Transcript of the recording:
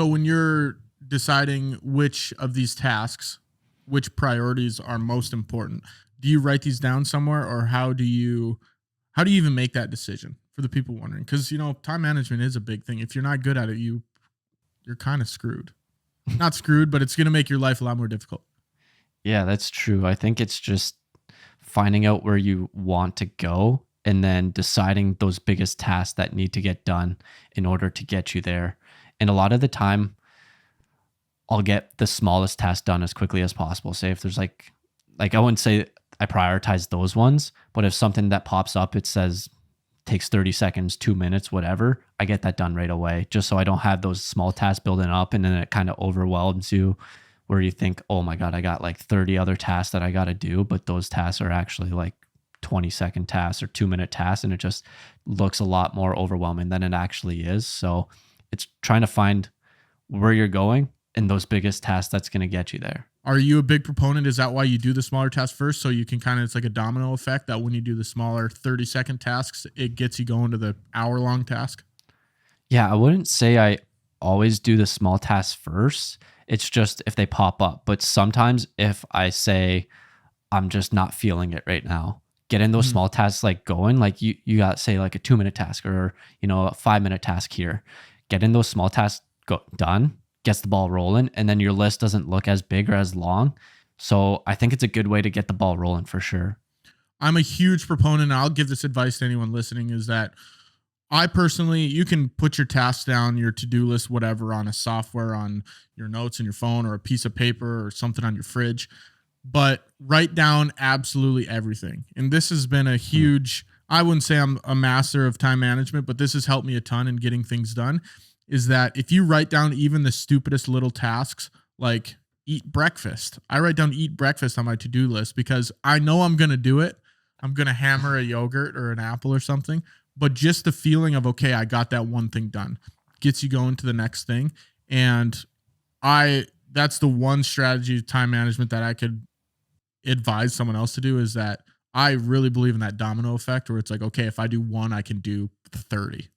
So when you're deciding which of these tasks, which priorities are most important, do you write these down somewhere, or how do you even make that decision for the people wondering? Because time management is a big thing. If you're not good at it, you're kind of screwed. Not screwed, but it's going to make your life a lot more difficult. Yeah, that's true. I think it's just finding out where you want to go and then deciding those biggest tasks that need to get done in order to get you there. And a lot of the time, I'll get the smallest task done as quickly as possible. Say if there's like I wouldn't say I prioritize those ones, but if something that pops up, it says takes 30 seconds, 2 minutes, whatever, I get that done right away, just so I don't have those small tasks building up and then it kind of overwhelms you where you think, oh my God, I got like 30 other tasks that I got to do, but those tasks are actually like 20-second tasks or 2-minute tasks. And it just looks a lot more overwhelming than it actually is. So it's trying to find where you're going and those biggest tasks that's going to get you there. Are you a big proponent? Is that why you do the smaller tasks first? So you can it's like a domino effect that when you do the smaller 30-second tasks, it gets you going to the hour-long task? Yeah, I wouldn't say I always do the small tasks first. It's just if they pop up. But sometimes if I say I'm just not feeling it right now, getting those Mhm. small tasks like going, like you got say like a 2-minute task or a 5-minute task here. Getting those small tasks done gets the ball rolling, and then your list doesn't look as big or as long. So I think it's a good way to get the ball rolling for sure. I'm a huge proponent, and I'll give this advice to anyone listening, is that I personally, you can put your tasks down, your to-do list, whatever, on a software, on your notes in your phone, or a piece of paper, or something on your fridge, but write down absolutely everything. And this has been a Mm. huge, I wouldn't say I'm a master of time management, but this has helped me a ton in getting things done. Is that if you write down even the stupidest little tasks, like eat breakfast, I write down eat breakfast on my to-do list because I know I'm going to do it. I'm going to hammer a yogurt or an apple or something, but just the feeling of, okay, I got that one thing done gets you going to the next thing. And that's the one strategy of time management that I could advise someone else to do, is that I really believe in that domino effect where it's like, okay, if I do one, I can do 30.